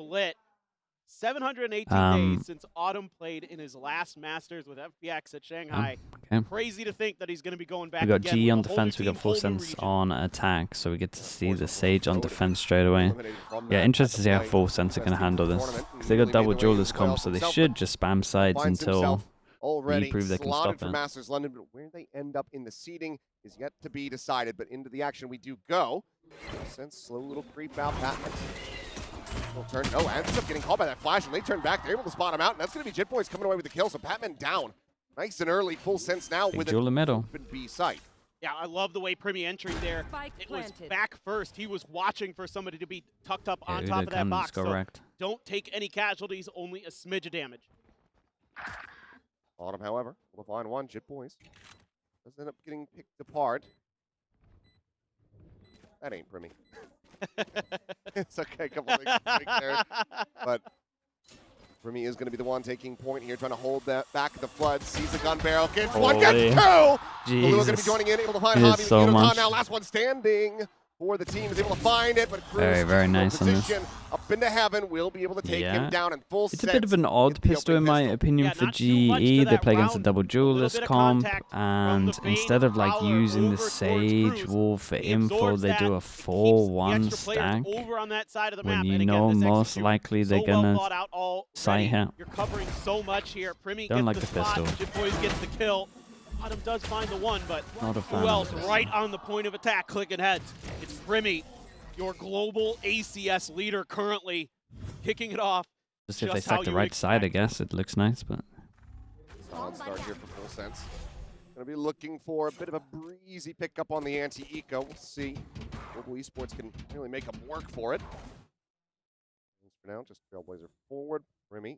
split. 718 days since Autumn played in his last Masters with FPX at Shanghai. Okay. Crazy to think that he's going to be going back. We got again G with on a whole defense, new we got team, Full whole new Sense region. on attack, so we get to see the Sage on defense straight away. Yeah, interested to see how Full Sense are going to handle this. Because they got double duelist comp, so they should just spam sides until we prove they can stop for it. Masters London, but where they end up in the seeding is yet to be decided. But into the action we do go. Sense slow little creep out. Patman. Turn. No, ends up getting caught by that flash, and they turn back. They're able to spot him out, and that's going to be JittBoys coming away with the kill. So Patman down. Nice and early. Full Sense now with an open B site. Yeah, I love the way Primi entering there. It was back first. He was watching for somebody to be tucked up on top of that box. So don't take any casualties, only a smidge of damage. Autumn, however, will find one. JittBoys does end up getting picked apart. That ain't Primi. It's okay, a couple things to take there. But Primi is going to be the one taking point here, trying to hold that back the flood. Sees the gun barrel, gets one, gets two! Blue going to be joining in, able to find Javi. So much. Now, last one standing for the team, is able to find it, but Cruz very nice on this. Up into heaven, will be able to take him down in full It's a bit of an odd pistol in my opinion for GE. They play against a double duelist comp, and instead of like using the Sage Wolf for info, they do a 4-1 stack when you know most likely they're gonna sight hit. You're covering so much here. Primi Don't gets like the the spot. pistol. JittBoys gets the kill. Autumn does find the one, but Not a fan who else of this. right on the point of attack clicking heads? It's Primi, your global ACS leader currently, kicking it off. Just if they stack the right side, I guess it looks nice, but solid start here for Full Sense. Going to be looking for a bit of a breezy pickup on the anti-eco. We'll see. Global Esports can really make them work for it. For now, just Trailblazer forward. Primi.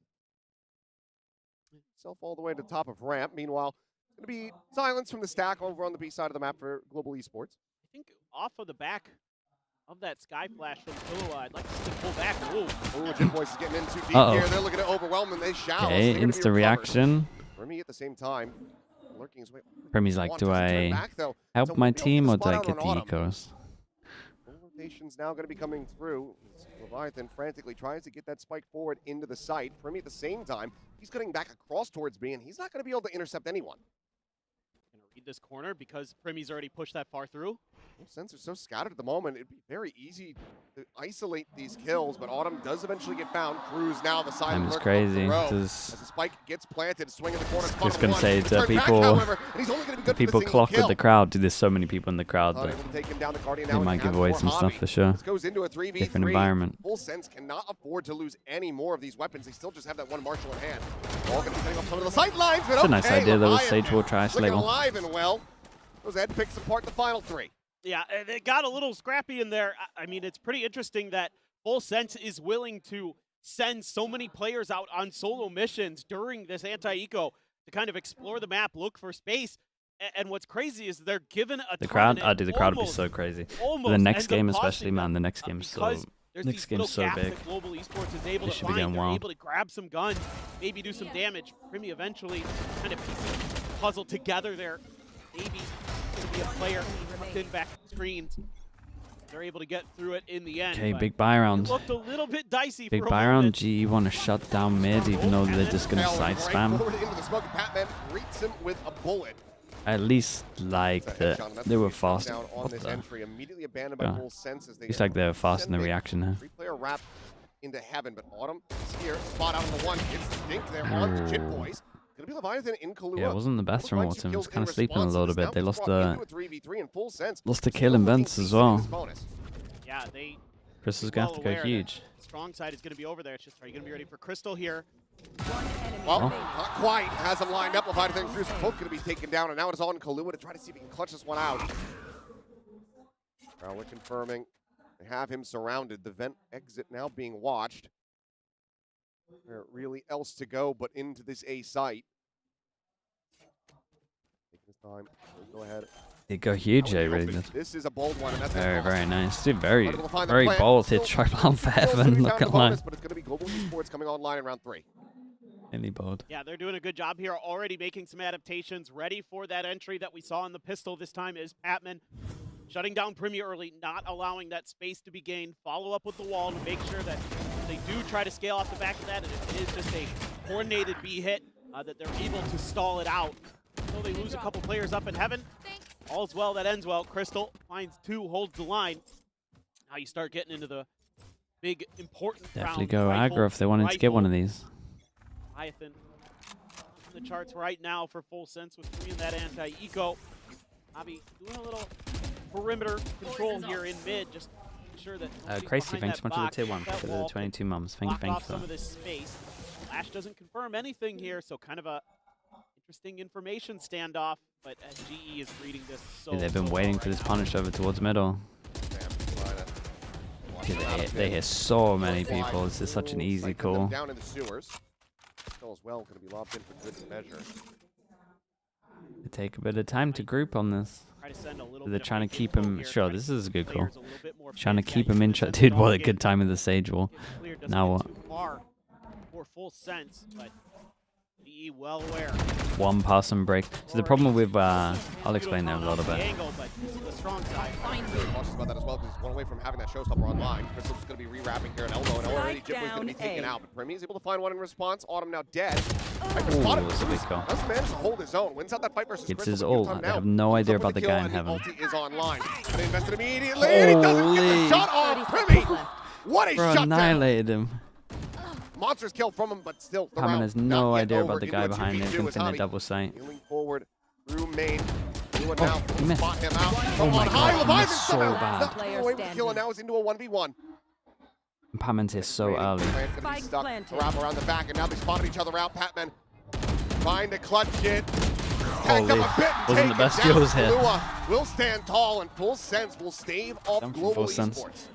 Self all the way to the top of ramp. Meanwhile, it's going to be silence from the stack over on the B side of the map for Global Esports. I think off of the back of that sky flash from Killua, I'd like to see them pull back. Ooh, JittBoys is getting in too deep here. They're looking to overwhelm them. They shall. okay, insta reaction. Primi at the same time. Lurking his way. Primi's like, do I help my team or do I get the ecos? Rotation's now going to be coming through. Leviathan frantically tries to get that spike forward into the site. Primi at the same time, he's cutting back across towards B, and he's not going to be able to intercept anyone. Gonna read this corner because Primi's already pushed that far through. Sense are so scattered at the moment, it'd be very easy to isolate these kills, but Autumn does eventually get found. Cruz now the side Time is crazy. As the spike gets planted, swing in the corner. Just gonna say to people clock with the crowd. There's so many people in the crowd that they might give away some stuff for sure. Goes into a 3v3. Different environment. Full Sense cannot afford to lose any more of these weapons. They still just have that one Marshall in hand. All going to be cutting off some of the sight lines, but it's a nice idea though. Sage will try Sliggy. Alive and well. Goes ahead and picks apart the final three. Yeah, it got a little scrappy in there. I mean, it's pretty interesting that Full Sense is willing to send so many players out on solo missions during this anti-eco to kind of explore the map, look for space. And what's crazy is they're given a the crowd. The crowd would be so crazy. The next game, especially, man. The next game's so. Next game's so big. Global Esports is able to find. They're able to grab some guns, maybe do some damage. Primi eventually kind of piecing the puzzle together there. Maybe going to be a player in back screens. They're able to get through it in the end. Okay, big buy round. Looked a little bit dicey. Big buy round. GE want to shut down mid, even though they're just going to side spam. At least like that they were fast. It's like they were fast in the reaction there. Three-player wrap into heaven, but Autumn is here. Spot out on the one. Gets the dink there on the JittBoys. Gonna be Leviathan in Killua. Yeah, it wasn't the best from Autumn. It was kind of sleeping a little bit. They lost the kill in vents as well. Yeah, they. Crystal's gonna have to go huge. Strong side is gonna be over there. It's just, are you gonna be ready for Crystal here? Well, not quite. Has him lined up. Leviathan and Cruz are both gonna be taken down, and now it is on Killua to try to see if he can clutch this one out. Prowler confirming they have him surrounded. The vent exit now being watched. There really else to go but into this A site. Taking his time. Go ahead. They go huge, really did. This is a bold one, and that's very nice. Dude, very bold. Hit try bomb for heaven. Not gonna lie. But it's gonna be Global Esports coming online in round 3. Really bold. Yeah, they're doing a good job here. Already making some adaptations. Ready for that entry that we saw in the pistol. This time is Patman. Shutting down Primi early, not allowing that space to be gained. Follow up with the wall to make sure that They do try to scale off the back of that, and it is just a coordinated B hit that they're able to stall it out. So they lose a couple players up in heaven. All's well that ends well. Crystal finds 2, holds the line. Now you start getting into the big, important Definitely round. go aggro if they wanted to get one of these. Leviathan in the charts right now for full sense with 3 in that anti-eco. Abby doing a little perimeter control here in mid, just to make sure that Crazy, thanks so much for the tier 1 for the 22 mums. Thank you some of this space. Flash doesn't confirm anything here, so kind of a interesting information standoff, but GE is reading this so they've been waiting for this punish over towards middle. They hit so many people. This is such an easy call. Down in the sewers. Still as well going to be lobbed in for good measure. They take a bit of time to group on this. They're trying to keep him. Sure, this is a good call. Trying to keep him in. Dude, what a good time in the Sage Wall. Now what? For full sense, but GE well aware. One pass and break. So the problem with I'll explain that a little bit. Really cautious about that as well because he's one away from having that showstopper online. Crystal's just going to be re-wrapping here at elbow, and already Jip was going to be taken out. But Premi is able to find one in response. Autumn now dead. Viper spotted. Doesn't manage to hold his own. Wins out that fight versus It's Crystal. his ult. I have no idea about the guy in heaven. Ulti is online. But he invested immediately, and he doesn't get the shot off. Premi! What a shutdown! Annihilated him. Monsters killed from him, but still the Hammond round has no not yet idea over. about the guy Into a behind 2v2 him. with In a Hobby. double sight. Healing forward through main. He missed. Spot him out. Oh my god, he Leviathan missed so bad. away with the kill, and now is into a 1v1. Pammons is so early. Spike planted. Wrap around the back, and now they spotted each other out. Patman trying to clutch it. Tank up a bit and wasn't the take best it down. kills here. Lua will stand tall, and Full Sense will stave off Done for global Full Sense. esports.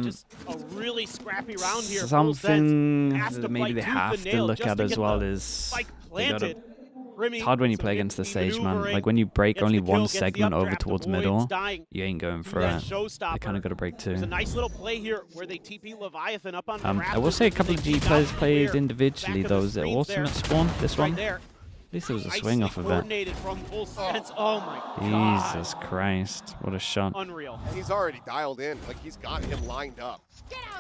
Just a really scrappy round here. Something that maybe they have to look at as well is it's hard when you play against the Sage, man. Like when you break only one segment over towards middle, you ain't going for it. They kind of got to break two. There's a nice little play here where they TP Leviathan up on the I will say a couple of G players played individually. Those that ultimate spawn. This one. At least there was a swing off of it. Oh my Jesus Christ. What a shot. Unreal. He's already dialed in. Like he's got him lined up.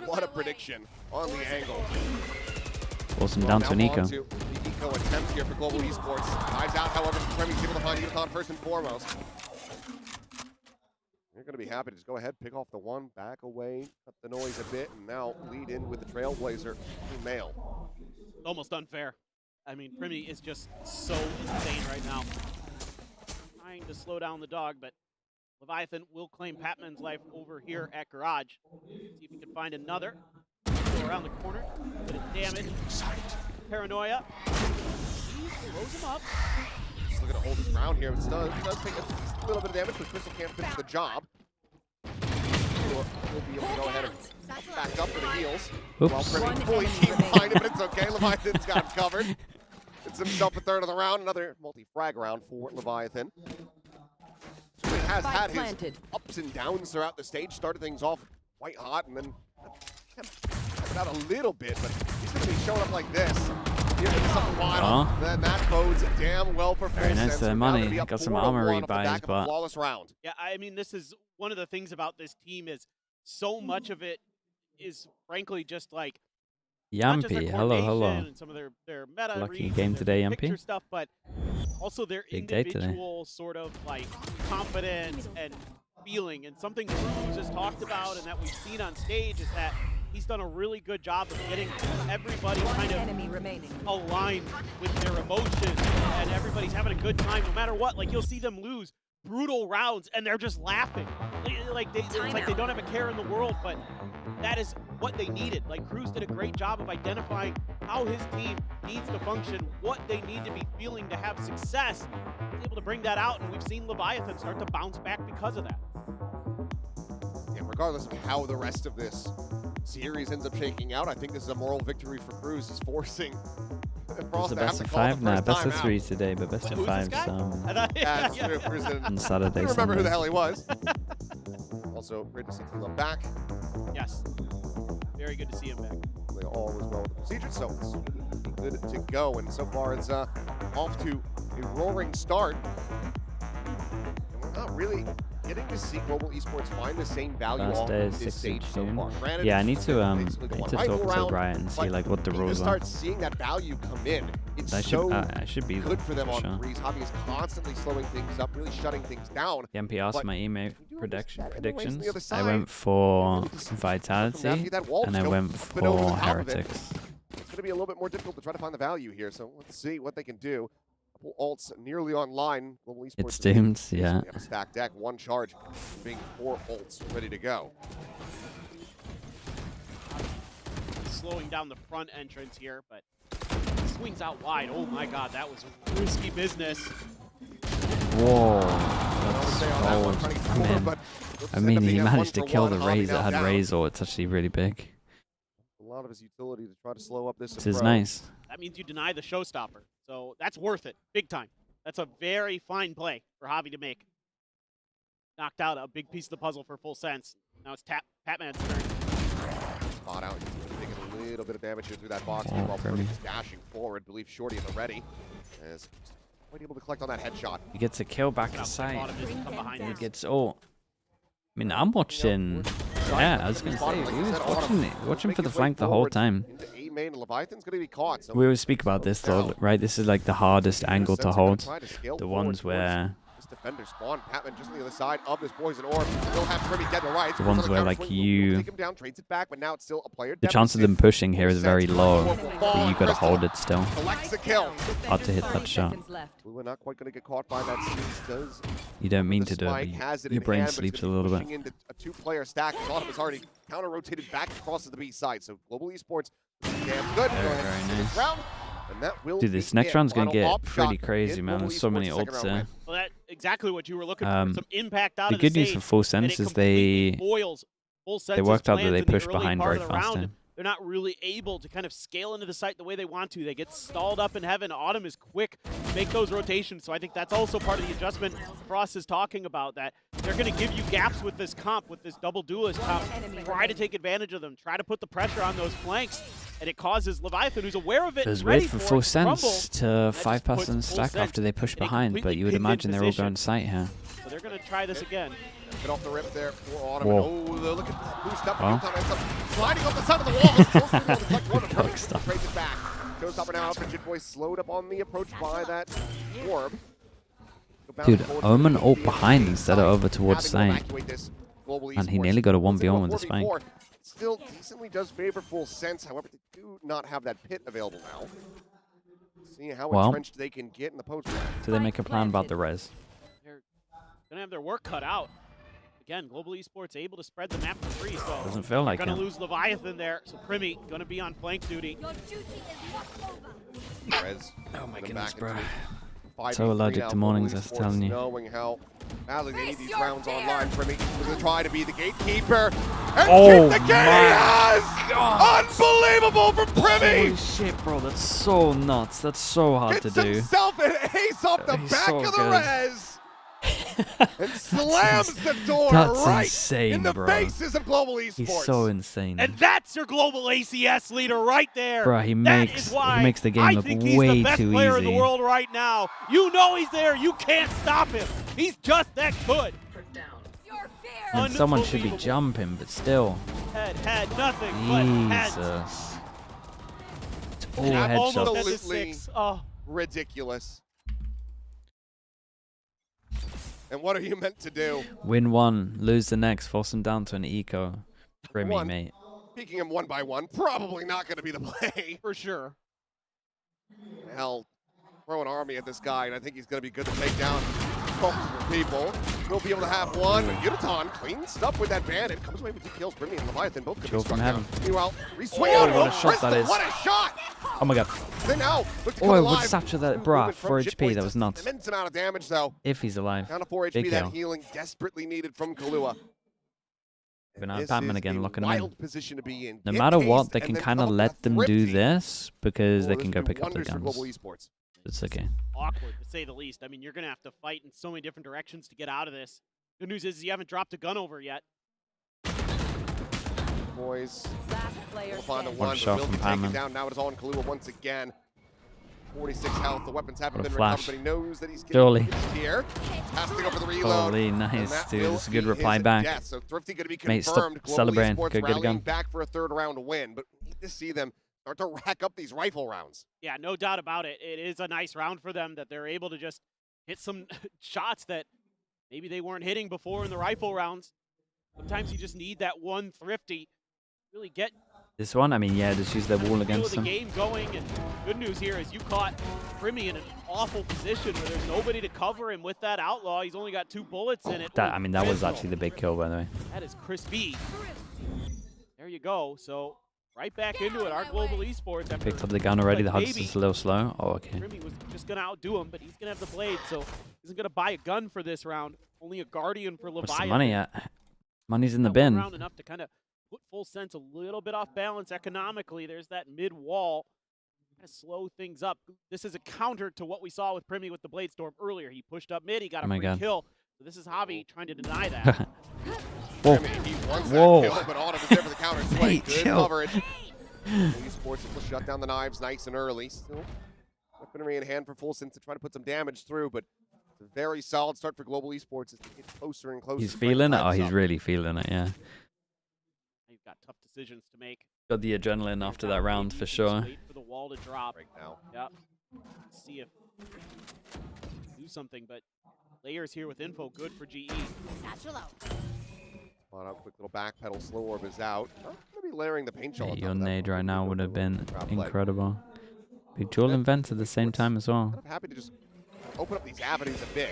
What a prediction on the angle. Awesome down to an eco. The eco attempt here for global esports. Dives out, however, Premi's able to find Unicon first and foremost. You're going to be happy to just go ahead, pick off the one, back away, cut the noise a bit, and now lead in with the Trailblazer male. Almost unfair. I mean, Premi is just so insane right now. Trying to slow down the dog, but Leviathan will claim Patman's life over here at Garage. See if he can find another. Go around the corner. Bit of damage. Paranoia. He blows him up. Still going to hold his ground here. It does take a little bit of damage, but Crystal can't finish the job. We'll be able to go ahead and back up for the heals. Oops. While Premi fully team behind him, but it's okay. Leviathan's got him covered. It's himself a third of the round. Another multi-frag round for Leviathan. So he has had his ups and downs throughout the stage. Started things off quite hot and then out a little bit, but he's going to be showing up like this. Here for something wild. Then that bodes damn well for Full Sense. Very nice to the money. Got some armory buys, but flawless round. Yeah, I mean, this is one of the things about this team is so much of it is frankly just like Yampy, hello. And some of their meta Lucky game today, Yampy. Stuff, but also their individual sort of like confidence and feeling. And something Cruz has talked about and that we've seen on stage is that he's done a really good job of getting everybody kind of aligned with their emotions, and everybody's having a good time no matter what. Like you'll see them lose brutal rounds and they're just laughing. It's like they don't have a care in the world, but that is what they needed. Like Cruz did a great job of identifying how his team needs to function, what they need to be feeling to have success. He's able to bring that out, and we've seen Leviathan start to bounce back because of that. Yeah, regardless of how the rest of this series ends up shaking out, I think this is a moral victory for Cruz. He's forcing It's the best of 5 now, best of 3 today, but best of 5 That's true. on Saturday. I don't remember who the hell he was. Also, great to see Tila back. Yes, very good to see him back. They all was well with the procedure, so it's good to go. And so far, it's off to a roaring start. And we're not really getting to see Global Esports find the same value Last off day of is this 6th stage of so June. far. Granted, Yeah, I need to it's talk to Riot and see like what the rules are. start seeing that value come in. It's I so should be good for them for on sure. threes. Hobby is constantly slowing things up, really shutting things down. MP asked But my email you do understand predictions. anyways on the other I side, went for really just Vitality that wall and I just went up and over the for top of it. Heretics. It's going to be a little bit more difficult to try to find the value here, so let's see what they can do. Couple ults nearly online. Global Esports It's doomed, yeah. We have a stacked deck, one charge, being 4 ults ready to go. Slowing down the front entrance here, but swings out wide. Oh my god, that was risky business. Whoa. I mean, he managed to kill the Raze that had Razor. It's actually really big. A lot of his utility to try to slow up this. This is nice. That means you deny the showstopper. So that's worth it, big time. That's a very fine play for Javi to make. Knocked out a big piece of the puzzle for full sense. Now it's Patman's turn. Spot out. He's taking a little bit of damage here through that box. Oh, While Purdy's dashing forward. Believe Shorty at the ready. As quite able to collect on that headshot. He gets a kill back to sight. He He gets I mean, I'm watching. Yeah, I was gonna say, we was watching for the flank the whole time. We always speak about this though, right? This is like the hardest angle to hold. The ones where defender spawn. Patman just on the other side of this poison orb. Still have Privy dead to right. the ones where like you, take him down, trades it back, but now it's still a player the chance of them pushing here is very low, but you gotta hold it still. Collects the kill. Hard to hit that shot. We're not quite going to get caught by that. Does You don't mean to do Spike it, has but it your in brain hand, but sleeps it's a gonna be little pushing bit. into a 2-player stack. Autumn is already counter-rotated back across to the B side. So Global Esports, damn good. Very nice. Round, and that will Dude, this be next it. round's gonna Final get op pretty shot crazy, in man. Global There's so many Esports' second ults round there. win. Well, that's exactly what you were looking for. Some impact out The of good the news stage, for Full Sense is they worked out that they push behind very fast. They're not really able to kind of scale into the site the way they want to. They get stalled up in heaven. Autumn is quick to make those rotations, so I think that's also part of the adjustment Frost is talking about, that they're going to give you gaps with this comp, with this double duelist comp. Try to take advantage of them. Try to put the pressure on those flanks, and it causes Leviathan, who's aware of it, It was ready weird for Full Sense to That 5-pass just and puts stack Full after they Sense push in a behind, but completely you would pivoted imagine they're all position. going sight here. So they're going to try this again. Get off the rip there for Autumn. Whoa. Oh, look at that boost up. Well. Ends up sliding off the side of the wall. It's supposed to be able to collect one. Quick stuff. Trades it back. Showstopper now. Frigid Boy slowed up on the approach by that orb. Dude, Omen ult behind instead of over towards sight. And he nearly got a 1v1 with the spike. Still decently does favor Full Sense. However, they do not have that pit available now. See how entrenched they can get in the post. Do they make a plan about the res? They're going to have their work cut out. Again, Global Esports able to spread the map for free, so Doesn't feel like going it. to lose Leviathan there. So Primi going to be on flank duty. Rez, Oh my goodness, bro. 5v3 So allergic now, to mornings, Global that's Esports telling you. Knowing how badly they need these rounds online. Primi was going to try to be the gatekeeper. And Oh keep the game. Unbelievable from Primi! Holy shit, bro, that's so nuts. That's so hard to Gets do. himself an ace off the He's back so of the good. res. And slams the door That's right insane, in the bro. faces of Global Esports. He's so insane. And that's your global ACS leader right there. Bro, he That makes is why he makes the game I look think he's way the best too player in the easy. world right now. You know he's there. You can't stop him. He's just that good. And someone should be Unbelievable. jumping, but still. Had nothing but heads. Jesus. It's all And I'm almost headshots. at the Absolutely. 6. Oh. Ridiculous. And what are you meant to do? Win one, lose the next, force them down to an eco. Primi, One. mate. Picking him one by one, probably not going to be the play. For sure. Hell, throw an army at this guy, and I think he's going to be good to take down multiple people. We'll be able to have one. Uniton cleans up with that bandit. Comes away with 2 kills. Primi and Leviathan both could Chill be struck from down. heaven. Meanwhile, re-swing out. what a shot that is. What a shot! Oh my god. They now look to Oh, come it alive. would sature that. Movement Bruh, from 4 Shit HP. Boy. That was nuts. Immense amount of damage, though. If he's alive. Down to 4 Big HP, that kill. healing desperately needed from Kahlua. But now This Batman is again a looking him in. wild position to be in. No Get matter haste what, they and can then kind come of up let with them a do thrifty. this because they This can would go do pick up their wonders for Global guns. Esports. It's okay. Awkward, to say the least. I mean, you're going to have to fight in so many different directions to get out of this. Good news is you haven't dropped a gun over yet. Boys, Last player we'll find the standing. one, shot but will from be taken Palmer. down. Now it is all in Kahlua once again. 46 health. The weapons haven't been flash. recovered, but he knows that he's Surely. getting here. Has to go for the reload. Holy nice, dude. This is a good reply back. Death. So Thrifty going to be Mate, confirmed. stop celebrating. Esports Go get a gun. back for a third round win, but we need to see them start to rack up these rifle rounds. Yeah, no doubt about it. It is a nice round for them that they're able to just hit some shots that maybe they weren't hitting before in the rifle rounds. Sometimes you just need that one Thrifty. Really get this one, I mean, yeah, just use their wall against them. The game going, and good news here is you caught Primi in an awful position where there's nobody to cover him with that outlaw. He's only got 2 bullets in it. That, I mean, that was actually the big kill, by the way. That is Chris B. There you go. So right back into it. Our Global Esports picked up the gun already. The HUD's just a little slow. Oh, okay. Primi was just gonna outdo him, but he's gonna have the blade, so he's gonna buy a gun for this round. Only a Guardian for Leviathan. What's the money at? Money's in the bin. Round enough to kind of put Full Sense a little bit off balance economically. There's that mid wall. Kind of slow things up. This is a counter to what we saw with Primi with the Blade Storm earlier. He pushed up mid, he got a free kill. So this is Javi trying to deny that. Whoa. He wants that kill, but Autumn is there for the counter. Sliggy, good coverage. Esports will shut down the knives nice and early. Still weaponry in hand for Full Sense to try to put some damage through, but it's a very solid start for Global Esports as they get closer and closer. He's feeling it? Oh, he's really feeling it, yeah. He's got tough decisions to make. Got the adrenaline after that round for sure. Wait for the wall to drop right now. Yep. See if do something, but layers here with info, good for GE. Quick little backpedal, slow orb is out. I'm gonna be layering the paint shell. Yeah, your nade right now would have been incredible. Big dual invent at the same time as well. I'm happy to just open up these avenues a bit.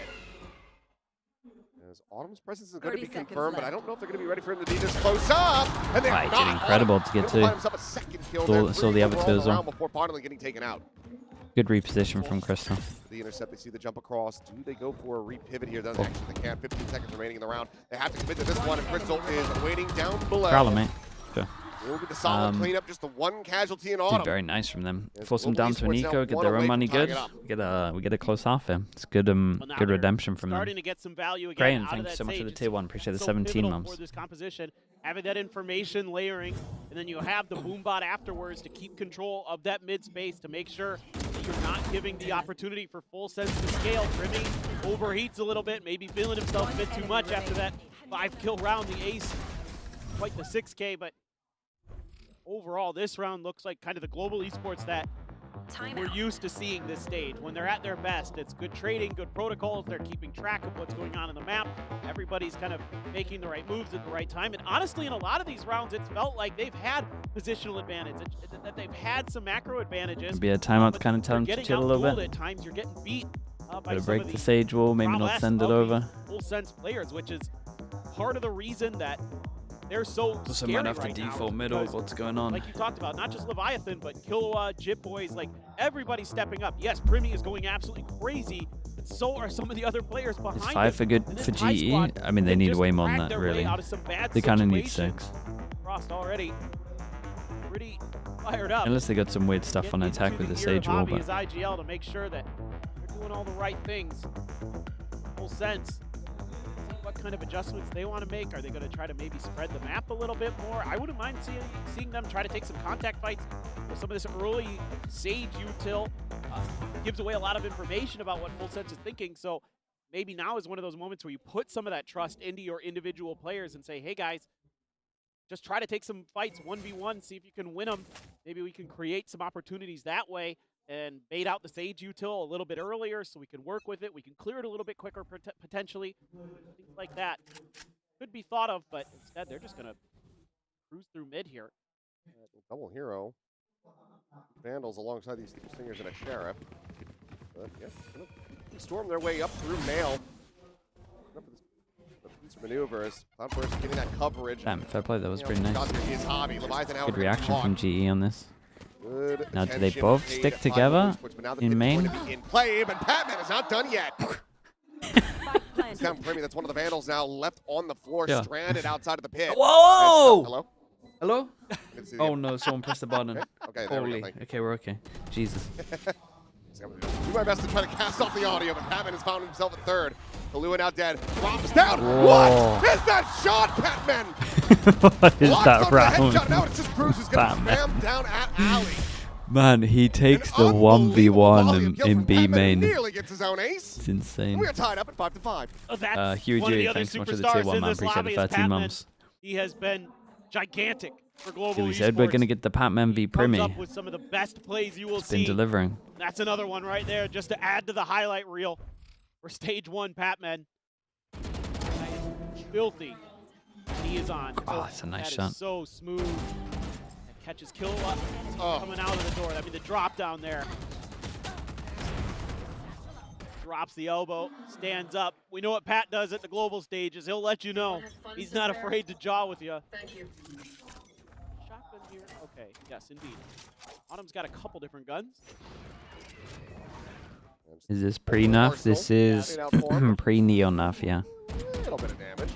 As Autumn's presence is going to be confirmed, but I don't know if they're going to be ready for him to be this close up. And they right, did incredible to get to. Saw the other two as well. Before finally getting taken out. Good reposition from Crystal. The intercept, they see the jump across. Do they go for a repivot here? Doesn't actually, they can't. 15 seconds remaining in the round. They have to commit to this one, and Crystal is waiting down below. Prowler, mate. Sure. We'll get the solid cleanup, just the one casualty in Autumn. Very nice from them. Force them down to an eco, get their own money good. We get a close half here. It's good good redemption from them. To get some value again. Graham, thank you so much for the tier 1. Appreciate the 17 months. For this composition, having that information layering, and then you have the boombot afterwards to keep control of that mid space to make sure that you're not giving the opportunity for Full Sense to scale. Primi overheats a little bit, maybe feeling himself a bit too much after that 5-kill round. The ace, quite the 6K, but overall, this round looks like kind of the Global Esports that we're used to seeing this stage. When they're at their best, it's good trading, good protocols. They're keeping track of what's going on in the map. Everybody's kind of making the right moves at the right time. And honestly, in a lot of these rounds, it's felt like they've had positional advantage, that they've had some macro advantages. Be a timeout to kind of tell them to chill a little bit. At times, you're getting beat by some break the Sage wall, maybe not send it over. Full Sense players, which is part of the reason that they're so also scary might have to default middle. What's going on? Like you talked about, not just Leviathan, but Killua, Jip Boys, like everybody's stepping up. Yes, Primi is going absolutely crazy, but so are some of the other players behind. It's 5 for GE. I mean, they need way more than that, really. They kind of need 6. Frost already pretty fired up. Unless they got some weird stuff on attack with the Sage wall, but IGL to make sure that they're doing all the right things. Full Sense. What kind of adjustments they want to make? Are they going to try to maybe spread the map a little bit more? I wouldn't mind seeing them try to take some contact fights with some of this early Sage util. Gives away a lot of information about what Full Sense is thinking, so maybe now is one of those moments where you put some of that trust into your individual players and say, hey guys, just try to take some fights 1v1, see if you can win them. Maybe we can create some opportunities that way and bait out the Sage util a little bit earlier so we can work with it. We can clear it a little bit quicker potentially. Things like that could be thought of, but instead they're just going to cruise through mid here. Double hero. Vandals alongside these 2 Stingers and a Sheriff. But yeah, going to storm their way up through Mail. These maneuvers. Cloudburst getting that coverage. Damn, fair play. That was pretty nice. Good reaction from GE on this. Good now, do they both stick together in main? In play, but Batman is not done yet. Primi, that's one of the Vandals now left on the floor, stranded outside of the pit. Whoa! Hello? Hello? Oh no, someone pressed the button. Okay, holy. Okay, we're okay. Jesus. Do my best to try to cast off the audio, but Batman has found himself at third. Kalua now dead. Drops down. Whoa. What is that shot, Batman? What is that round? Now it's just Cruz who's going to spam down at Alley. Man, he takes the 1v1 in B main. Nearly gets his own ace. It's insane. We're tied up at 5-5. Huey G, thanks so much for the tier 1, man. Appreciate the 13 months. He has been gigantic for global We esports. said we're going to get the Patman v Primi. Up with some of the best plays you will It's been delivering. That's another one right there, just to add to the highlight reel for stage 1 Patman. Filthy. He is on. Oh, that's a nice shot. So smooth. That catches Kilowatt coming out of the door. I mean, the drop down there. Drops the elbow, stands up. We know what Pat does at the global stages. He'll let you know. He's not afraid to jaw with you. Thank you. Shotgun here. Okay, yes, indeed. Autumn's got a couple different guns. Is this pre-nuff? This is pre-neo-nuff, yeah. A little bit of damage.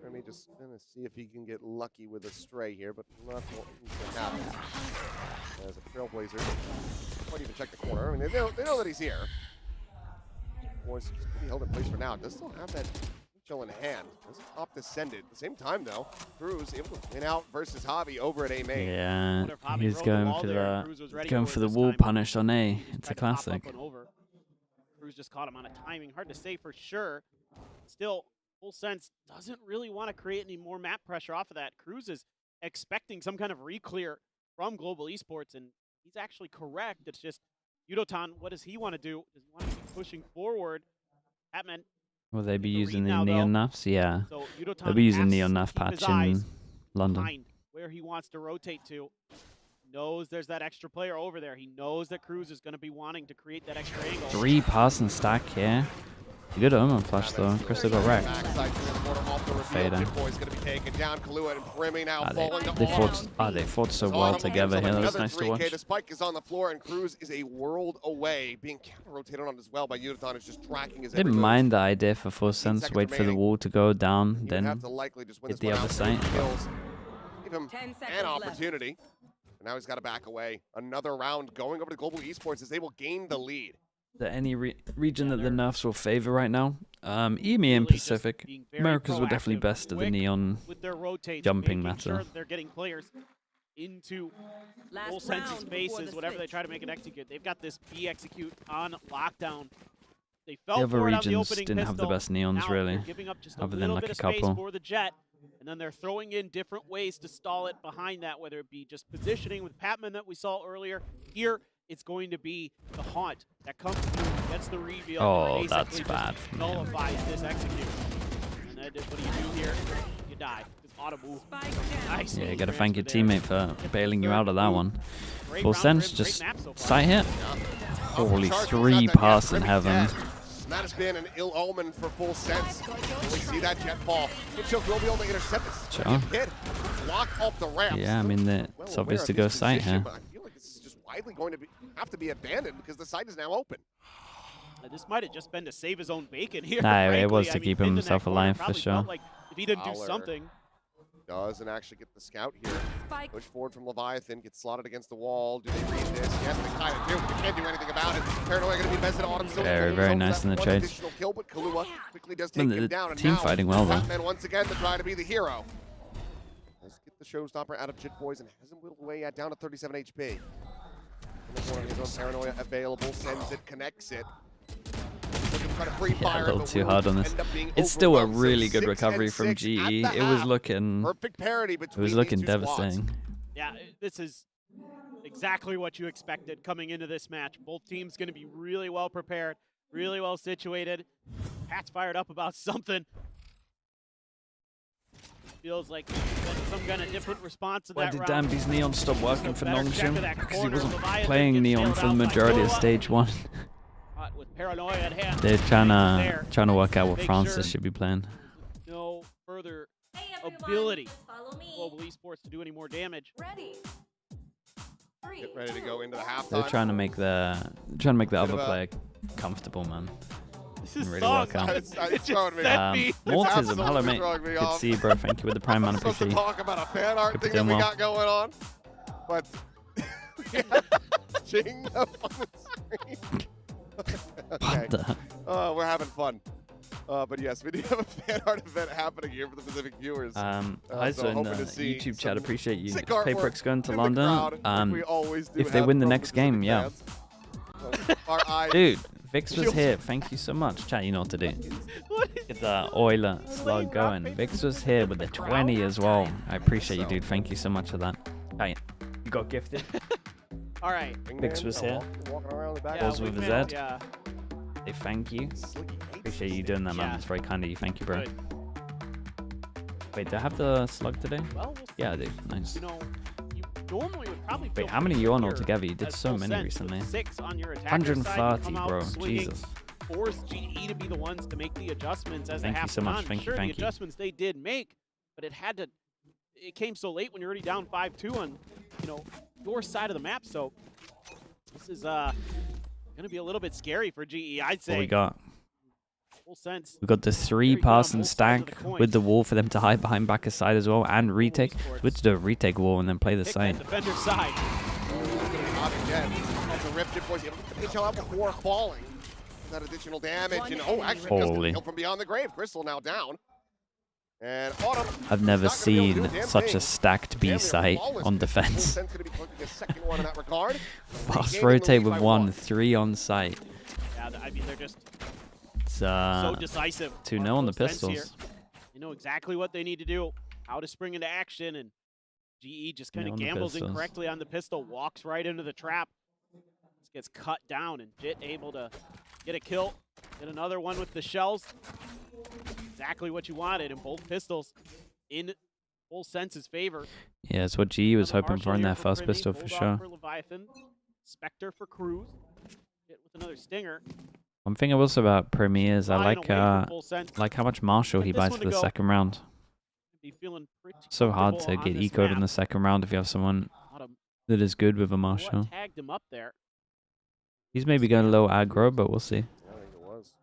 Remy just gonna see if he can get lucky with a stray here, but not what needs to happen. As a trailblazer, might even check the corner. I mean, they know that he's here. Boys just pretty held in place for now. Does still have that chill in hand. Doesn't opt to send it. At the same time, though, Cruz able to win out versus Javi over at A main. Yeah, he's going for the wall punish on A. It's a classic. Cruz just caught him on a timing. Hard to say for sure. Still, Full Sense doesn't really want to create any more map pressure off of that. Cruz is expecting some kind of re-clear from Global Esports, and he's actually correct. It's just Yudotan, what does he want to do? Does he want to keep pushing forward? Patman. Will they be using the neon nuffs? Yeah. So they'll be using neon nuff patch in London. Where he wants to rotate to. Knows there's that extra player over there. He knows that Cruz is going to be wanting to create that extra angle. 3 pass and stack here. Good Omen flash though. Crystal got wrecked. Fade in. They fought so well together here. That was nice to watch. The spike is on the floor, and Cruz is a world away, being counter-rotated on as well by Yudotan, who's just tracking his. Didn't mind the idea for Full Sense. Wait for the wall to go down, then hit the other side. Give him an opportunity. And now he's got to back away. Another round going over to Global Esports as they will gain the lead. Is there any region that the nerfs will favor right now? EMEA and Pacific. Americas were definitely best at the neon jumping meta. They're getting players into Full Sense's spaces, whatever they try to make it execute. They've got this B execute on lockdown. They fell the other for it regions on the opening didn't have the best neons, really, other than like a couple. For the Jet. And then they're throwing in different ways to stall it behind that, whether it be just positioning with Patman that we saw earlier. Here, it's going to be the Haunt that comes through, gets the reveal. Oh, that's bad. Nullifies this execute. And then what do you do here? You die. It's auto move. Nice. Yeah, you gotta thank your teammate for bailing you out of that one. Full Sense, just sight hit. Holy, 3 pass in heaven. And that has been an ill omen for Full Sense. We see that jet fall. Mitchell will be able to intercept this. Hit, block off the ramp. Yeah, I mean, it's obvious to go sight here. I feel like this is just widely going to have to be abandoned because the site is now open. This might have just been to save his own bacon here. Nah, it was to keep himself alive for sure. Like if he didn't do something. Doesn't actually get the scout here. Push forward from Leviathan, gets slotted against the wall. Do they read this? Yes, they kind of do. They can't do anything about it. Paranoia going to be invested in Autumn. Very nice in the chase. Kill, but Kahlua quickly does take him down. Team fighting well though. Batman once again to try to be the hero. Let's get the showstopper out of Jit Boys and has him whittled away at down to 37 HP. One of his own Paranoia available, sends it, connects it. Yeah, a little too hard on this. It's still a really good recovery from GE. It was looking devastating. Yeah, this is exactly what you expected coming into this match. Both teams going to be really well prepared, really well situated. Pat's fired up about something. Feels like some kind of different response to that round. Why did Danby's Neon stop working for Nongshim? Because he wasn't playing Neon for the majority of stage 1. With Paranoia at hand. They're trying to work out what Francis should be playing. No further ability for Global Esports to do any more damage. Get ready to go into the halftime. They're trying to make the other player comfortable, man. This is really work out. It's throwing me. Mortism, hello mate. Good to see you, bro. Thank you with the Prime Man. Supposed to talk about a fan art thing that we got going on, but Ching up on the screen. Okay. What the? Oh, we're having fun. But yes, we do have a fan art event happening here for the Pacific viewers. Hi, so in the YouTube chat, appreciate you. Paperwork's going to London. If they have win the from next game, yeah. fans. Our eyes. Dude, Vix was here. Thank you so much. Chat, you know what to do. Get the Euler slug going. Vix was here with the 20 as well. I appreciate you, dude. Thank you so much for that. Hey, you got gifted. All right. Vix was here. Walking around the back. Balls with a Z. Yeah. Say thank you. Appreciate you doing that, man. It's very kind of you. Thank you, bro. Good. Wait, do I have the slug today? Well, we'll Yeah, I do. Nice. you know, you normally would probably feel Wait, how many are you on here altogether? You did as so full many sense recently. with 6 on your attacker 130, side, you come bro. out swinging, Jesus. Force GE to be the ones to make the adjustments as Thank they you have so to much. run. Thank you, Sure, thank the you. adjustments they did make, but it came so late when you're already down 5-2 on, you know, your side of the map. So this is going to be a little bit scary for GE, I'd say. What we got? Full sense. We got the 3-person stack with the wall for them to hide behind backer side as well, and retake. Switch to the retake wall and then play the Pick side. that defender side. Again, off the rip, Jitboy's able to get the HL out before falling. That additional damage, and actually just Holy. a kill from beyond the grave. Crystal now down. And Autumn. I've never not gonna be able to do seen damn such thing. a stacked B Damn near site flawless. on Full defense. Sense gonna be clicking a second one in that regard. Fast Regaining the rotate lead with by 1, 3 on site. Yeah, I mean, they're just It's so decisive. 2-0 on the Full sense here. pistols. They know exactly what they need to do, how to spring into action, and GE just kind of On the gambles pistols. incorrectly on the pistol, walks right into the trap. Just gets cut down, and Jit able to get a kill, get another one with the shells. Exactly what you wanted in both pistols in Full Sense's favor. Yeah, it's what GE was Another hoping for in Marshall their here for first Privy, pistol for Bulldog sure. for Leviathan, Spectre for Cruz. Hit with another stinger. One thing also about Premiers, I Flying away from Full Sense. like how much Marshall he Get this buys one for to the go. second round. Be feeling pretty So hard to comfortable get on this ecoed in map. the second round if you have someone Autumn, that is good with a what Marshall. tagged him up there. He's maybe going a little aggro, but we'll see. I think it was.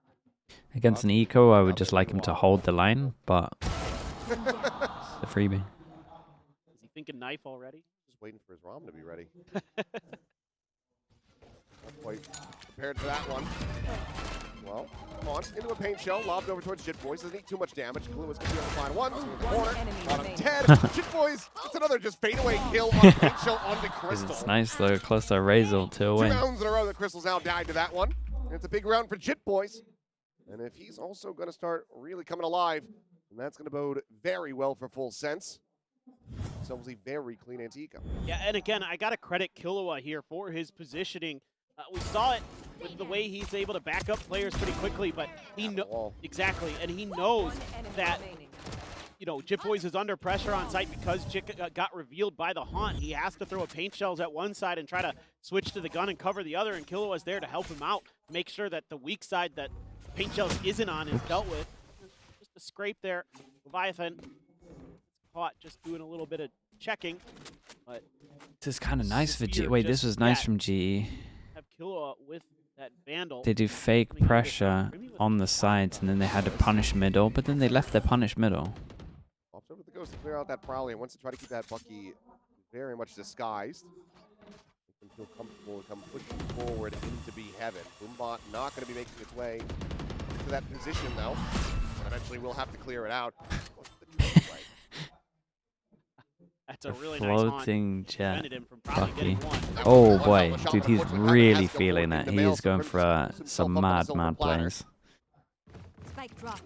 Against an eco, I would just like him to hold the line, but the freebie. Is he thinking knife already? Just waiting for his ROM to be ready. Not quite prepared for that one. Well, come on. Into a paint shell, lobbed over towards Jitboys. Doesn't need too much damage. Glue is going to be able to find one. Through the corner. Bottom dead. Jitboys, it's another just fadeaway kill on paint shell onto Crystal. It's nice though, close to Razor to a 2 win. rounds in a row that Crystal's now died to that one. And it's a big round for Jitboys. And if he's also going to start really coming alive, then that's going to bode very well for Full Sense. So it was a very clean anti-eco. Yeah, and again, I got to credit Killua here for his positioning. We saw it with the way he's able to back up players pretty quickly, but he knows exactly, and he knows that, you know, Jitboys is under pressure on site because Jit got revealed by the haunt. He has to throw a paint shells at one side and try to switch to the gun and cover the other, and Killua's there to help him out, make sure that the weak side that paint shells isn't on is dealt with. Just a scrape there. Leviathan caught just doing a little bit of checking, but This is kind of nice for Severe GE. Wait, this just was nice that. from GE. have Killua with that Vandal. They do fake pressure on the sides, and then they had to punish middle, but then they left their punish middle. Pops over the Ghost to clear out that Prowler and wants to try to keep that Bucky very much disguised. Make him feel comfortable and come pushing forward into be heaven. Boombot not going to be making its way into that position though. And eventually we'll have to clear it out. What's the trick play? That's a really nice haunt. Floating jet. Prevented him from probably Bucky. getting one. Oh boy, dude, he's really feeling it. He is going for some mad plays. Spike drop.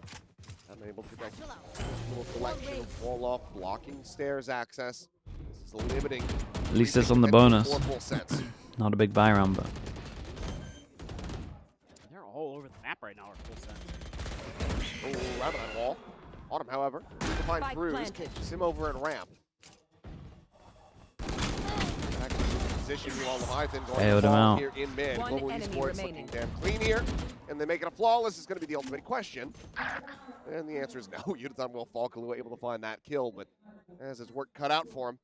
Unable to get little collection of wall-off blocking stairs access. This is limiting. At least it's on the bonus. For Full Sense. Not a big buy round, but They're all over the map right now, Full Sense. Oh, rabbit on wall. Autumn, however, needs to find Spike Cruz. planted. Sim over and ramp. Back to the position, meanwhile Leviathan going Failed to him fall out. here in mid. One Global enemy Esports remaining. looking damn clean here. And they make it a flawless is going to be the ultimate question. And the answer is no. Yudaton will fall. Killua able to find that kill, but has his work cut out for him.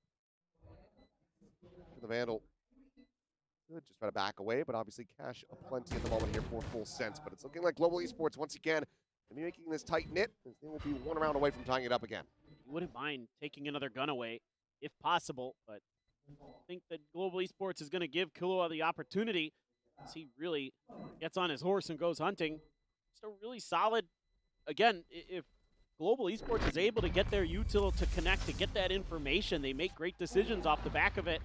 The Vandal could just try to back away, but obviously cash aplenty at the moment here for Full Sense. But it's looking like Global Esports once again going to be making this tight knit. They will be 1 round away from tying it up again. Wouldn't mind taking another gun away if possible, but I think that Global Esports is going to give Killua the opportunity as he really gets on his horse and goes hunting. Just a really solid again, if Global Esports is able to get their util to connect, to get that information, they make great decisions off the back of it.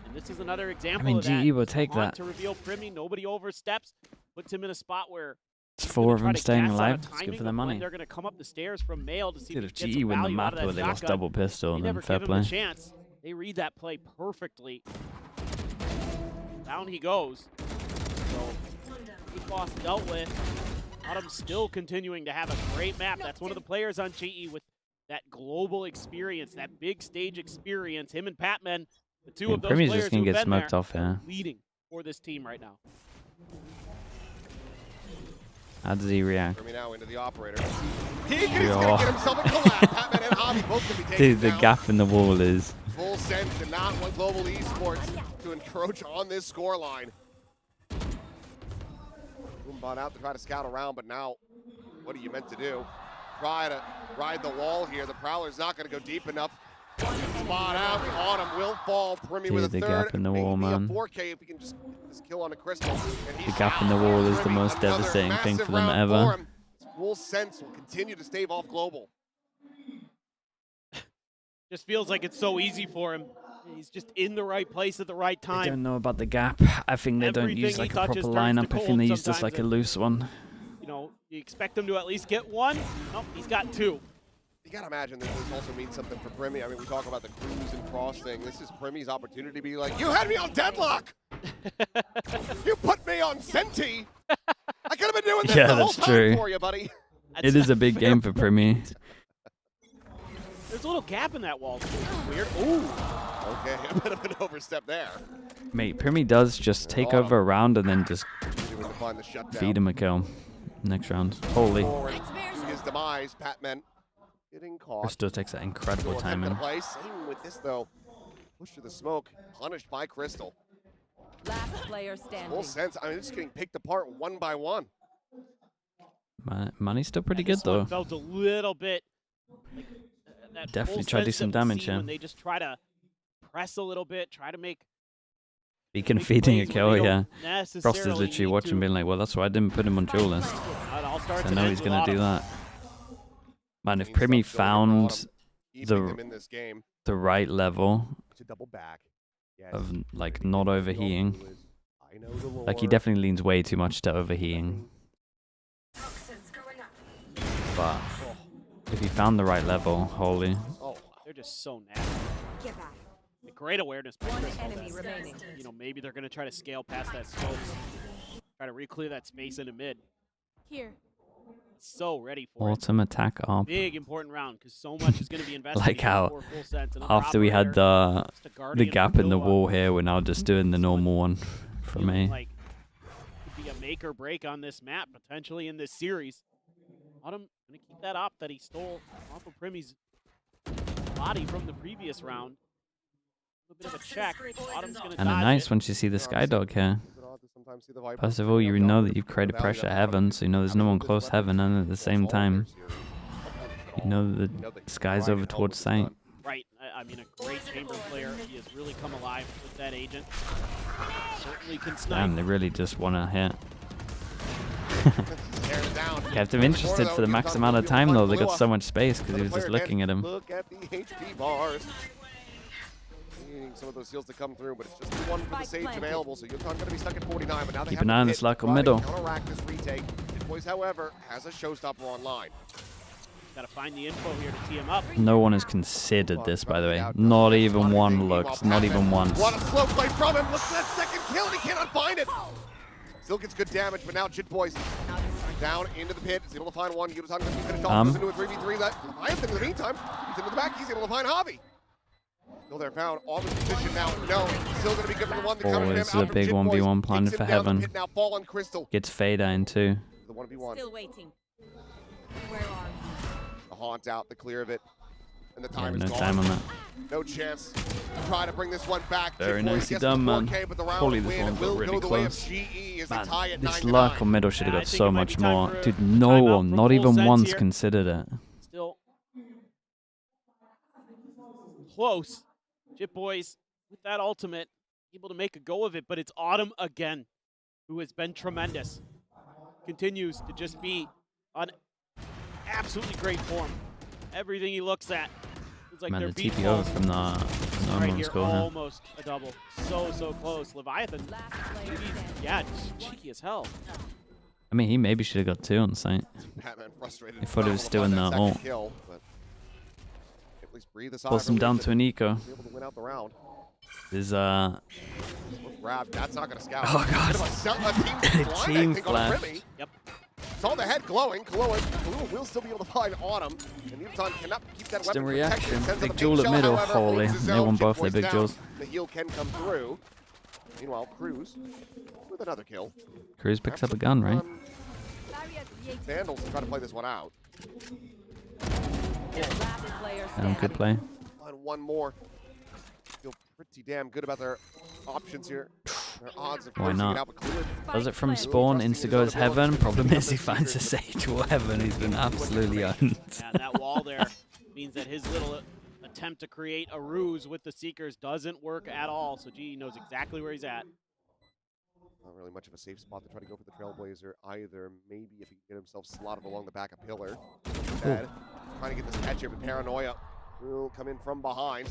And this is another example of that. GE will take that. To reveal Primi, nobody oversteps, puts him in a spot where it's 4 of them staying alive. It's good for their money. They're going to come up the stairs from Male to see Dude, if if GE win the map where they lost double pistol, then fair play. Chance. They read that play perfectly. Down he goes. So, big boss dealt with. Autumn still continuing to have a great map. That's one of the players on GE with that global experience, that big stage experience. Him and Patman, the two of those Primi's players just gonna who've get been smoked there, off here. leading for this team right now. How does he react? Primi now into the operator. He's gonna get himself a collab. Patman and Javi both gonna be taken Dude, the down. gap in the wall is Full sense and not want Global Esports to encroach on this scoreline. Bought out to try to scout around, but now, what are you meant to do? Try to ride the wall here. The Prowler's not going to go deep enough. Spot out. Autumn will fall. Primi with a the third. gap in the wall, man. A 4K if he can just get this kill on a crystal. The gap in the wall is the most devastating thing for them ever. Full sense will continue to stave off Global. Just feels like it's so easy for him. He's just in the right place at the right time. I don't know about the gap. I think they don't use like a proper touches lineup. I think they use sometimes just like a loose one. You know, you expect him to at least get one. Nope, he's got 2. You gotta imagine that this also means something for Primi. I mean, we talk about the cruise and cross thing. This is Primi's opportunity to be like, you had me on Deadlock! You put me on Senti! I could have been doing this the whole time for you, buddy. It is a big game for Primi. There's a little gap in that wall. Weird. Ooh. Okay, a bit of an overstep there. Mate, Primi does just take over a round and then just feed him a kill. Next round. Holy. His demise, Patman getting caught. Crystal takes that incredible timing. Same with this though. Push through the smoke, punished by Crystal. Last player standing. Full sense. I mean, it's getting picked apart one by one. Money's still pretty good though. Felt a little bit. Like, definitely try to do some damage here. When they just try to press a little bit, try to make. Beacon feeding a kill, yeah. Frost is literally watching, being like, well, that's why I didn't put him on duelist. So now he's going to do that. Man, if Primi found the right level of, like, not overheating, like, he definitely leans way too much to overheating. But if he found the right level, holy. Oh, they're just so nasty. Great awareness by Crystal. You know, maybe they're going to try to scale past that smoke. Try to re-clear that space into mid. Here. So ready for Autumn attack up. Big important round because so much is going to be invested. Like how after we had the gap in the wall here, we're now just doing the normal one for me. Like, could be a make or break on this map potentially in this series. Autumn going to keep that up that he stole off of Primi's body from the previous round. A bit of a check. Autumn's gonna and a nice once you see the Skydog here. First of all, you know that you've created pressure at Heaven, so you know there's no one close Heaven, and at the same time, you know the sky's over towards sight. Right. I mean, a great chamber player. He has really come alive with that agent. Certainly can snipe. Damn, they really just want to hit. Kept him interested for the max amount of time, though. They got so much space because he was just looking at him. Look at the HP bars. Needing some of those heals to come through, but it's just the one for the Sage available, so you're not going to be stuck at 49. But now keep an eye on the Slack on middle. Counteract this retake. Boys, however, has a showstopper online. Got to find the info here to tee him up. No one has considered this, by the way. Not even one looked. Not even once. What a slow play from him. Look at that second kill, and he cannot find it. Still gets good damage, but now Jit Boys down into the pit. He's able to find one. Yudo's going to finish off. Goes into a 3v3. I have in the meantime. He's into the back. He's able to find Javi. Still there, found off his position now. No, still going to be good for the one that comes this is a big 1v1 planted for Heaven. Gets Fader in too. The 1v1. Still waiting. Where are you? The haunt out, the clear of it. And the time is no gone. time on that. No chance. Try to bring this one back. Very nicely done, man. Holy, this one got really close. Man, this luck on middle should have got so much more. Dude, no one, not even once considered it. Still close. Jit Boys with that ultimate, able to make a go of it, but it's Autumn again, who has been tremendous. Continues to just be on absolutely great form. Everything he looks at. It's like Man, they're the TP over from the right normal here, score here. almost a double. So close. Leviathan, Last player standing. yeah, cheeky as hell. I mean, he maybe should have got 2 on site. Batman frustrated. I thought it was still in the ult. Kill, but at least breathe a sigh Force of him down relief to an eco. and be able to win out the round. There's Grab, that's not going to scout. Oh, God. A Team team flash. flash. Yep. Saw the head glowing. Kalua will still be able to find Autumn. And Neutron cannot keep that Instant weapon reaction. protected. Sends Big up a jewel big at shell, middle. however, Holy. holds his They own. won both Chip their boys big down. jewels. The heal can come through. Meanwhile, Cruz with another kill. Cruz picks up a gun, right? Barrier created. Vandals try to play this one out. Last player Oh, standing. good play. Find one more. Feel pretty damn good about their options here. Their odds of Why closing not? it out, but Kalua Does it from spawn, insta goes heaven. Problem is he finds a sage or heaven. He's been absolutely owned. Yeah, that wall there means that his little attempt to create a ruse with the Seekers doesn't work at all. So GE knows exactly where he's at. Not really much of a safe spot to try to go for the Trailblazer either. Maybe if he can get himself slotted along the back of pillar. Instead, trying to get this catch here, but Paranoia will come in from behind.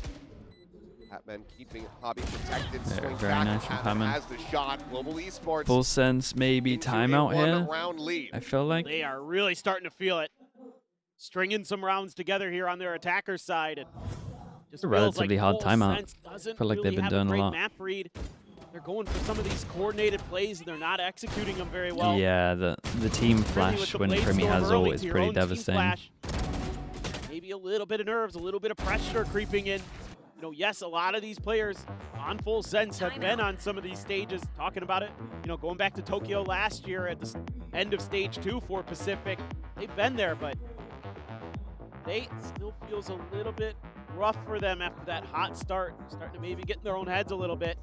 Patman keeping Hobby protected. Yeah, Swing very back. nice from Patman Patman. has the shot. Global Esports. Full sense, maybe into a timeout here. one-round lead. I feel like. They are really starting to feel it. Stringing some rounds together here on their attacker's side. And just A feels relatively like hard Full timeout. Sense doesn't Feel like really they've been have doing a great lot. map read. They're going for some of these coordinated plays and they're not executing them very well. Yeah, the team Primy with flash the when blade Primy storm has early ult is to your pretty own team devastating. flash. Maybe a little bit of nerves, a little bit of pressure creeping in. You know, yes, a lot of these players on Full Sense have been on some of these stages, talking about it. You know, going back to Tokyo last year at the end of stage 2 for Pacific, they've been there, but they still feels a little bit rough for them after that hot start, starting to maybe get in their own heads a little bit.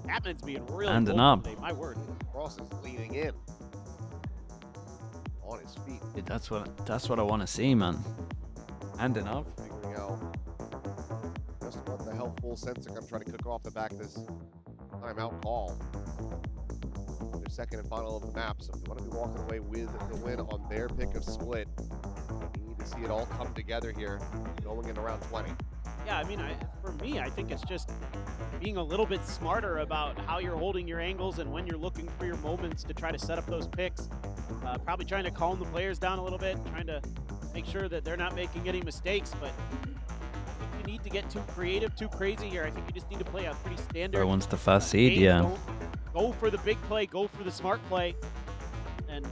Batman's being really Standing vocal up. today, my word. Cross is leaning in. On his feet. Dude, that's what I want to see, man. Handing up. Figuring out just what the hell Full Sense are going to try to cook off the back of this timeout call. Their second and final of the map, so if you want to be walking away with the win on their pick of split, you need to see it all come together here, going in around 20. Yeah, I mean, for me, I think it's just being a little bit smarter about how you're holding your angles and when you're looking for your moments to try to set up those picks. Probably trying to calm the players down a little bit, trying to make sure that they're not making any mistakes, but I think you need to get too creative, too crazy here. I think you just need to play a pretty standard Everyone's the first seed, game. yeah. Don't go for the big play, go for the smart play, and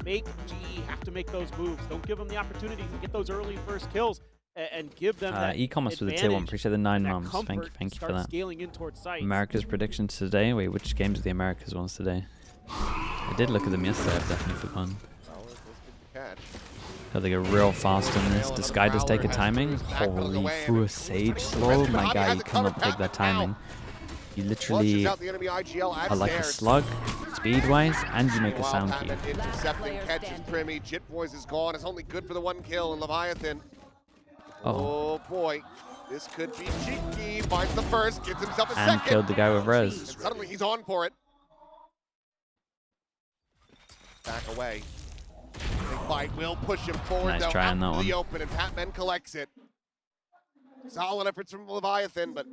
make GE have to make those moves. Don't give them the opportunity to get those early first kills and give them that E-commerce with the tier 1. Appreciate the 9 that mums. Thank comfort you to for start that. scaling in towards sites. America's predictions today. Wait, which games are the Americas ones today? I did look at them yesterday. I've definitely forgotten. Catch. How they go real fast on this. Does Sky just take a timing? Holy, through a Sage slow? My guy, you cannot take that timing. You literally Out the enemy IGL are like a upstairs. slug, speed-wise, and you make a sound cue. Patman intercepting, catches Primy. Jit Boys is gone. It's only good for the 1 kill, and Leviathan. Uh-oh. Oh boy, this could be cheeky. Finds the first, gets himself a And second. killed the guy with res. And suddenly he's on for it. Back away. Big fight will push him forward. Nice though, try on out that to the one. open, and Patman collects it. Solid efforts from Leviathan, but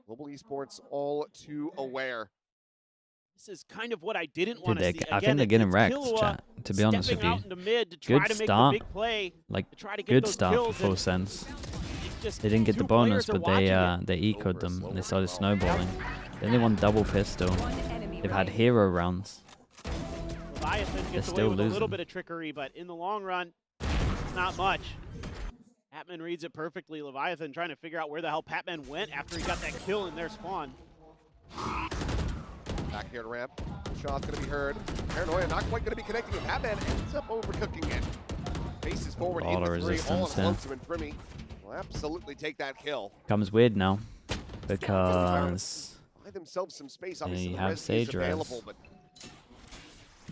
Global Esports all too aware. This is kind of what I didn't Dude, want to see. I think they're getting wrecked, chat, to be honest with stepping out you. into mid to try Good to make start. the big play, Like, to try to get good those start for kills, Full and Sense. it's just They didn't get the two bonus, players are but they watching it. ecoed them, and they started snowballing. Then they won double pistol. One enemy They've had remaining. hero rounds. Leviathan gets away still with a little losing. bit of trickery, but in the long run, it's not much. Patman reads it perfectly. Leviathan trying to figure out where the hell Patman went after he got that kill in their spawn. Back here to ramp. Shot's going to be heard. Paranoia not quite going to be connecting, and Patman ends up overcooking it. Faces forward A lot into of 3, all resistance, yeah. explosive, and Primy will absolutely take that kill. Becomes weird now, because Buy themselves some space. They Obviously, the have res is Sage res. available, but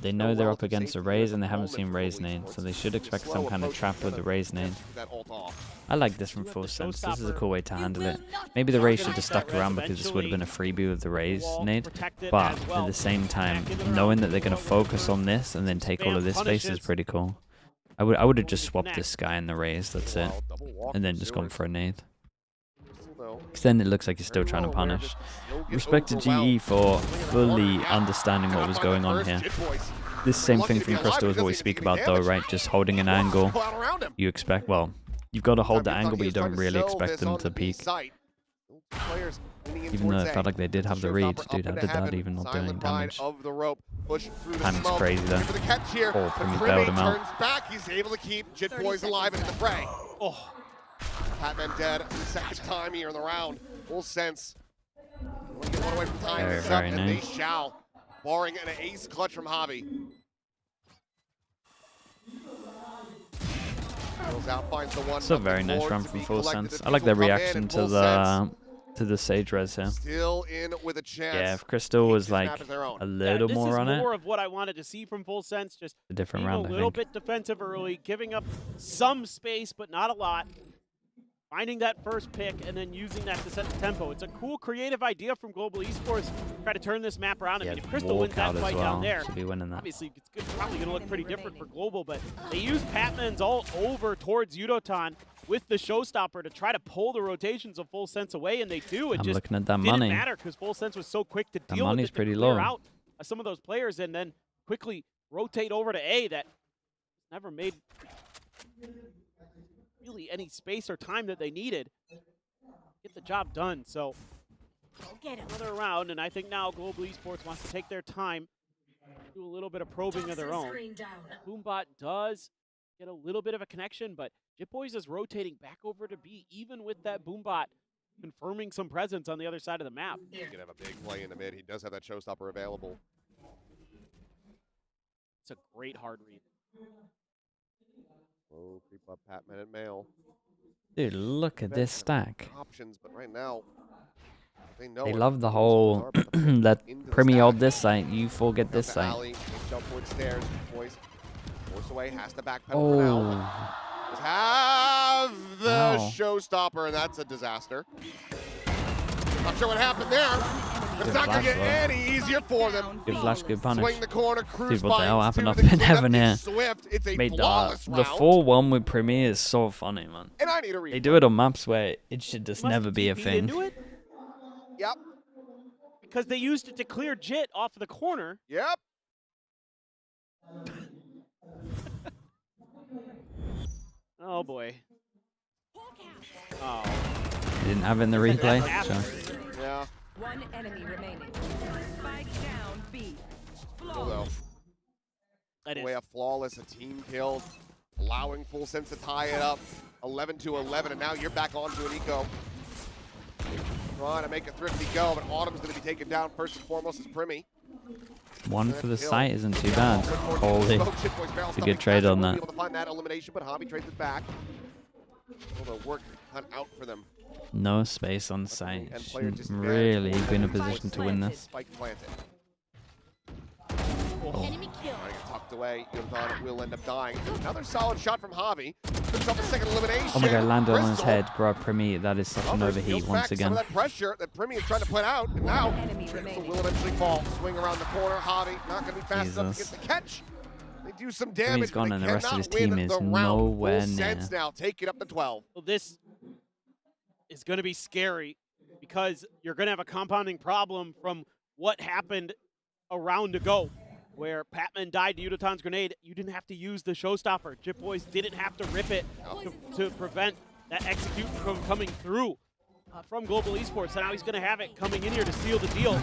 they know they're up relative against a safety Raze at and they the haven't moment seen for Raze Global nade, Esports. so they should Just expect slow some kind of approach trap instead with the of Raze nade. that ult off. I like this from You have Full the Sense. This is a showstopper. cool way to You handle will it. not Maybe the Raze Gonna should have get stuck that around res because this would have been a freebie with the Raze Wall nade. protected But as well. at the same time, Back into the knowing round. that they're going to focus on this and then take all Spam of this space is punishes. pretty cool. I would have just swapped this guy in the raise. That's it, Double walk and then from just gone Seward. for a nade. Though, Because then it looks like he's still very trying to well aware punish. that he'll get Respect to overwhelmed. GE for Swing in the fully corner, yeah. understanding what Cannot was find the going on first. here. Jit Boys. This same Lucky thing to be from alive, Crystal he is what we doesn't speak even take about though, damage. right? Just holding an angle. Go out around him. You expect, well, you've got to hold the Meantime, angle, but he you is trying don't to really sell expect this them on to the B peek. site. Players leaning in Even though towards it felt A. like they did have the Showstopper read. up Dude, how into did that heaven. even not Silent doing ride damage? of the rope. Push through the Timing's smoke. crazy there. For the catch here. Oh, But Primi Primi bailed him out. turns back. He's able to keep Jit Boys alive and in the fray. Oh, Patman dead. Second time here in the round. Full sense. Want to get one away from time. Very, It's very up, and they nice. shall. Barring an ace clutch from Javi. Goes out, finds the one. It's a very nice run from Full Sense. I like their reaction to the Sage res here. Still in with a chance. Yeah, if Crystal was like own. a little this more is on it, more of what I wanted to see from Full Sense. Just a different being round, a I little think. bit defensive early, giving up some space, but not a lot. Finding that first pick and then using that to set the tempo. It's a cool, creative idea from Global Esports to try to turn this map around. I mean, if Crystal wins that walkout as fight down well. there, Should be winning that. obviously it's probably going to look pretty different for Global, but they use Patman's all over towards Yudotan with the showstopper to try to pull the rotations of Full Sense away, and they do. It I'm just looking at that didn't money. matter because Full Sense was so quick to That deal with money's it, to pretty clear low. out some of those players and then quickly rotate over to A that never made really any space or time that they needed. Get the job done. So another round, and I think now Global Esports wants to take their time, do a little bit of probing of their own. Boombot does get a little bit of a connection, but Jit Boys is rotating back over to B, even with that Boombot confirming some presence on the other side of the map. He could have a big play in the mid. He does have that showstopper available. It's a great hard read. Oh, creep up Patman and Mail. Dude, look at this stack. Options, but right now they know They it. love the Those whole are about to push let into the Primi stack. hold this site, you forget this Down to site. alley, takes jump towards stairs. Boys force away, has to backpedal for now. Oh, Just have the Wow. showstopper, and that's a disaster. Not sure what happened there. But it's Good not going to flash, get any easier for them. good flash, good punish. Swing the corner, cruise Dude, what the by hell into happened up the in cleanup heaven is here? Swift. It's a Mate, flawless the round. 4-1 with Primi is so funny, man. And I need a replay. They do it on maps where it should just Must never have be a TP'd thing. into it Yep. because they used it to clear Jit off of the corner. Yep. Oh boy. Oh. They didn't have it in the replay. happened. So. Yeah. One enemy remaining. Spike down B. Although, That way is. a flawless, a team kill, allowing Full Sense to tie it up, 11-11, and now you're back onto an eco. Trying to make a thrifty go, but Autumn's going to be taken down first and foremost as Primi. One for the site isn't too bad. Holy. It's a good trade on that. Able to find that elimination, but Hobby trades it back. All the work cut out for them. No space on site. And player Should disadvantage. really be in a position to win this. Spike planted. Oh. Enemy kill. Trying to get tucked away. Yildan will end up dying. Another solid shot from Javi. Picks up a second elimination. Oh my god, landed on his Crystal. head, bro. Primi, that is such an Others overheat peels once back some again. of that pressure that Primi is trying to put out, and now enemy Crystal remaining. will eventually fall. Swing around the corner. Javi not going to be fast enough to Jesus. get the catch. They do some damage. gone but and they the rest of cannot his team win is the round. nowhere Full Sense near. now. Take it up to 12. Well, this is going to be scary because you're going to have a compounding problem from what happened a round ago, where Patman died to Yudotan's grenade. You didn't have to use the showstopper. Jit Boys didn't have to rip it to prevent that execute from coming through from Global Esports. And now he's going to have it coming in here to seal the deal.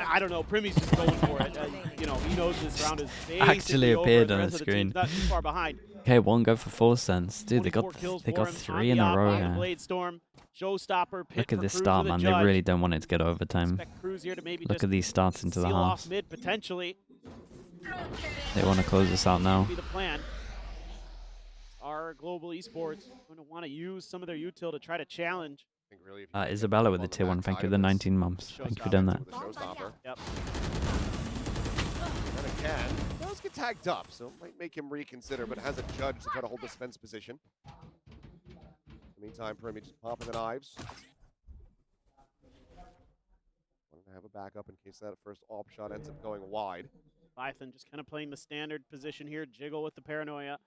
I don't know. Primi's just going for it. You know, he knows this round is Actually basically over. appeared The on the rest of the screen. team's not too far behind. Okay, one go for Full Sense. Dude, they 24 kills got for him. 3 On in the a row op, here. Blade Storm, Showstopper, pit Look at for this Cruz start, with a man. judge. They really don't want it to get overtime. Expect Cruz here to maybe Look just at these starts into the seal off halves. mid potentially. They want to close this out now. Be the plan. Our Global Esports going to want to use some of their util to try to challenge. I think really if you can Isabella with on the the tier 1. backside Thank you of for the this, 19 months. Thank you for doing that. with the showstopper. Yep. And again, does get tagged up, so it might make him reconsider, but has a judge to try to hold this fence position. In the meantime, Primi just popping the knives. Wanting to have a backup in case that first op shot ends up going wide. Python just kind of playing the standard position here. Jiggle with the paranoia.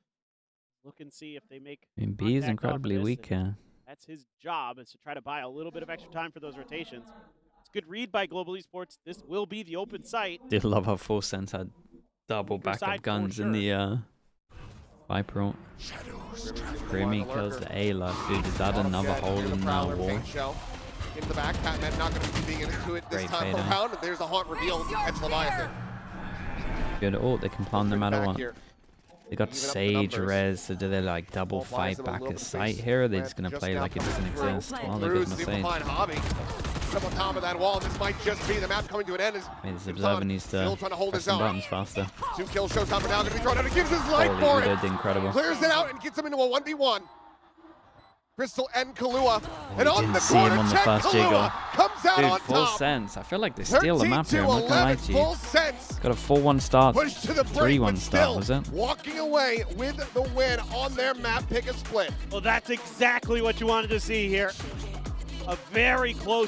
look and see if they make. I mean, B is contact off of incredibly this, weak and here. That's his job, is to try to buy a little bit of extra time for those rotations. It's a good read by Global Esports. This will be the open site. Did love how Full Sense had double Weaker side backup for guns in sure. the Viper ult. Grimmy kills the A life, dude. Is that another hole in that wall? Into the back, Patman not going to be digging into it this Great time fader. around. And there's a haunt reveal to catch Leviathan. Good ult, they can plan no matter Back what. here. They got Even up the Sage numbers. res, so do they like double Ball buys fight them a back little at bit sight space. here, or are they Grant just going to just play now like it coming doesn't through. exist? Well, Through they're good super Sage. fine hobby. Up on top of that wall, this might just be the map coming to an end. As Maybe this Ibzan observer needs still to trying to hold press his some own. buttons faster. 2 kills, Showtime now going to be thrown out. He gives his life Holy, for Udo it. did incredible. Clears it out and gets him into a 1v1. Crystal and Kahlua. And we on didn't the see him corner on the check, first Kahlua jiggle. comes out Dude, on Full top. Sense. I feel like they steal the map here, I'm not going to lie 13-11, to you. Full Sense. Got a 4-1 start. Push to the break, 3-1 but start, still was it? walking away with the win on their map pick a split. Well, that's exactly what you wanted to see here. A very close